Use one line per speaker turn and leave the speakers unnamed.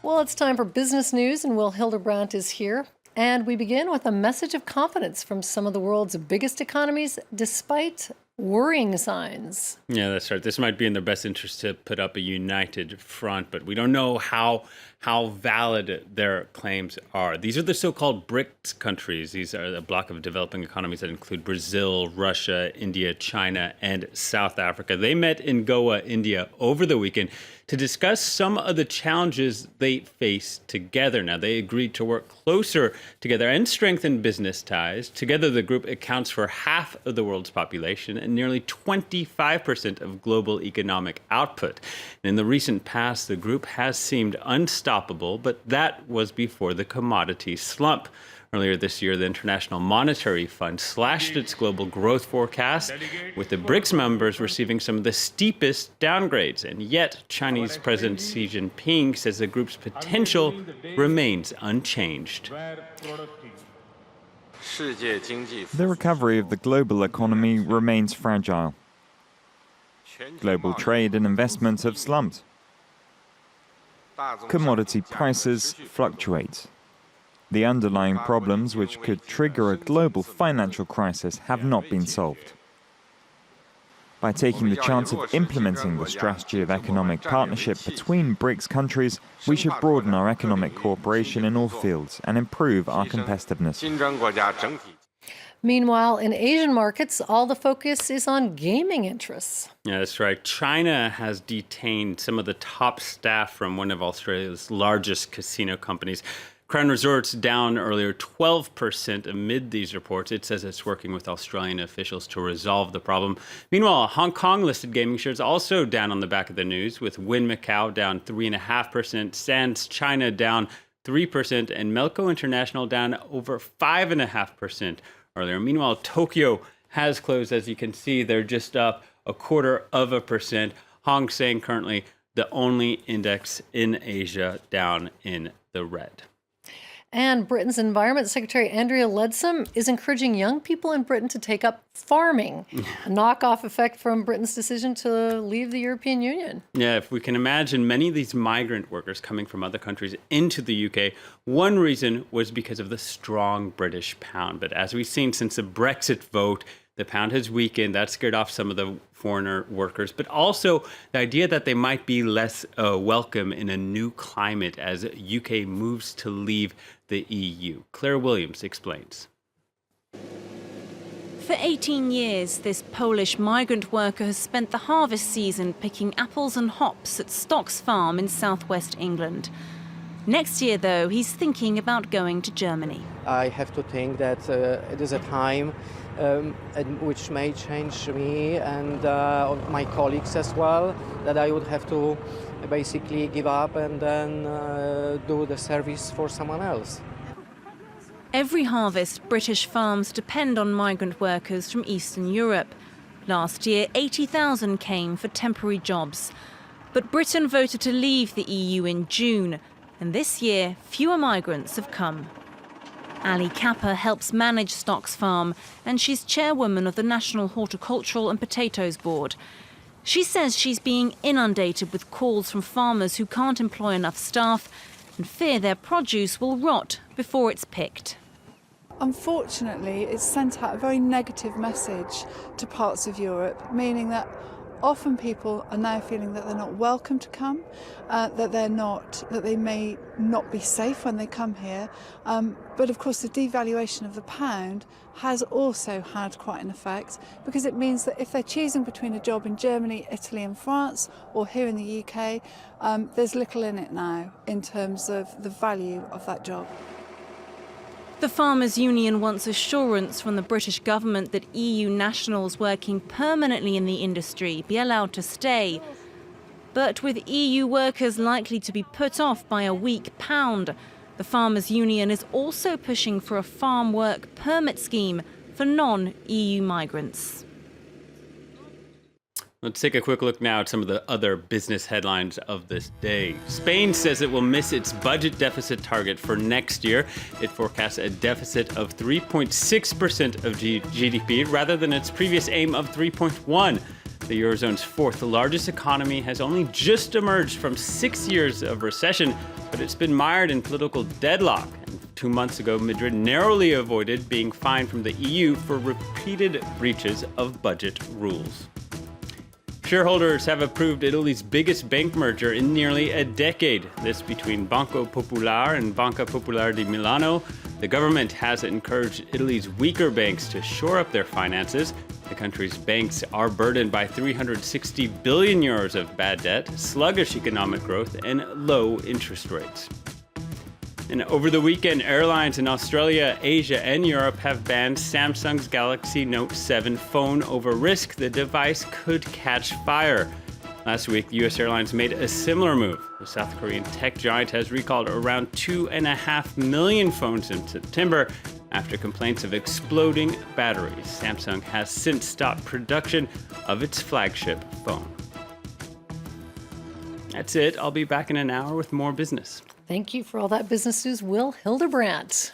Well, it's time for business news, and Will Hildebrandt is here. And we begin with a message of confidence from some of the world's biggest economies, despite worrying signs.
Yeah, that's right. This might be in their best interest to put up a united front, but we don't know how valid their claims are. These are the so-called BRICS countries. These are a block of developing economies that include Brazil, Russia, India, China, and South Africa. They met in Goa, India, over the weekend to discuss some of the challenges they face together. Now, they agreed to work closer together and strengthen business ties. Together, the group accounts for half of the world's population and nearly 25% of global economic output. And in the recent past, the group has seemed unstoppable, but that was before the commodity slump. Earlier this year, the International Monetary Fund slashed its global growth forecast, with the BRICS members receiving some of the steepest downgrades. And yet, Chinese President Xi Jinping says the group's potential remains unchanged.
The recovery of the global economy remains fragile. Global trade and investment have slumped. Commodity prices fluctuate. The underlying problems which could trigger a global financial crisis have not been solved. By taking the chance of implementing the strategy of economic partnership between BRICS countries, we should broaden our economic cooperation in all fields and improve our competitiveness.
Meanwhile, in Asian markets, all the focus is on gaming interests.
Yeah, that's right. China has detained some of the top staff from one of Australia's largest casino companies. Crown Resorts down earlier 12% amid these reports. It says it's working with Australian officials to resolve the problem. Meanwhile, Hong Kong-listed gaming shares also down on the back of the news, with Wynn Macau down 3.5%, Sands China down 3%, and Melco International down over 5.5% earlier. Meanwhile, Tokyo has closed. As you can see, they're just up 0.25%. Hang Seng currently the only index in Asia down in the red.
And Britain's Environment Secretary Andrea Leadsom is encouraging young people in Britain to take up farming, a knockoff effect from Britain's decision to leave the European Union.
Yeah, if we can imagine many of these migrant workers coming from other countries into the UK, one reason was because of the strong British pound. But as we've seen since the Brexit vote, the pound has weakened. That scared off some of the foreigner workers, but also the idea that they might be less welcome in a new climate as UK moves to leave the EU. Claire Williams explains.
For 18 years, this Polish migrant worker has spent the harvest season picking apples and hops at Stocks Farm in southwest England. Next year, though, he's thinking about going to Germany.
I have to think that it is a time which may change me and my colleagues as well, that I would have to basically give up and then do the service for someone else.
Every harvest, British farms depend on migrant workers from Eastern Europe. Last year, 80,000 came for temporary jobs. But Britain voted to leave the EU in June, and this year, fewer migrants have come. Ali Kappa helps manage Stocks Farm, and she's chairwoman of the National Horticultural and Potatoes Board. She says she's being inundated with calls from farmers who can't employ enough staff and fear their produce will rot before it's picked.
Unfortunately, it's sent out a very negative message to parts of Europe, meaning that often people are now feeling that they're not welcome to come, that they may not be safe when they come here. But of course, the devaluation of the pound has also had quite an effect, because it means that if they're choosing between a job in Germany, Italy and France, or here in the UK, there's little in it now in terms of the value of that job.
The Farmers' Union wants assurance from the British government that EU nationals working permanently in the industry be allowed to stay. But with EU workers likely to be put off by a weak pound, the Farmers' Union is also pushing for a farm work permit scheme for non-EU migrants.
Let's take a quick look now at some of the other business headlines of this day. Spain says it will miss its budget deficit target for next year. It forecasts a deficit of 3.6% of GDP rather than its previous aim of 3.1%. The Eurozone's fourth largest economy has only just emerged from 6 years of recession, but it's been mired in political deadlock. And 2 months ago, Madrid narrowly avoided being fined from the EU for repeated breaches of budget rules. Shareholders have approved Italy's biggest bank merger in nearly a decade, this between Banco Popolare and Banca Popolare di Milano. The government has encouraged Italy's weaker banks to shore up their finances. The country's banks are burdened by 360 billion euros of bad debt, sluggish economic growth, and low interest rates. And over the weekend, airlines in Australia, Asia, and Europe have banned Samsung's Galaxy Note 7 phone over risk the device could catch fire. Last week, U.S. Airlines made a similar move. The South Korean tech giant has recalled around 2.5 million phones in September after complaints of exploding batteries. Samsung has since stopped production of its flagship phone. That's it. I'll be back in an hour with more business.
Thank you for all that business news, Will Hildebrandt.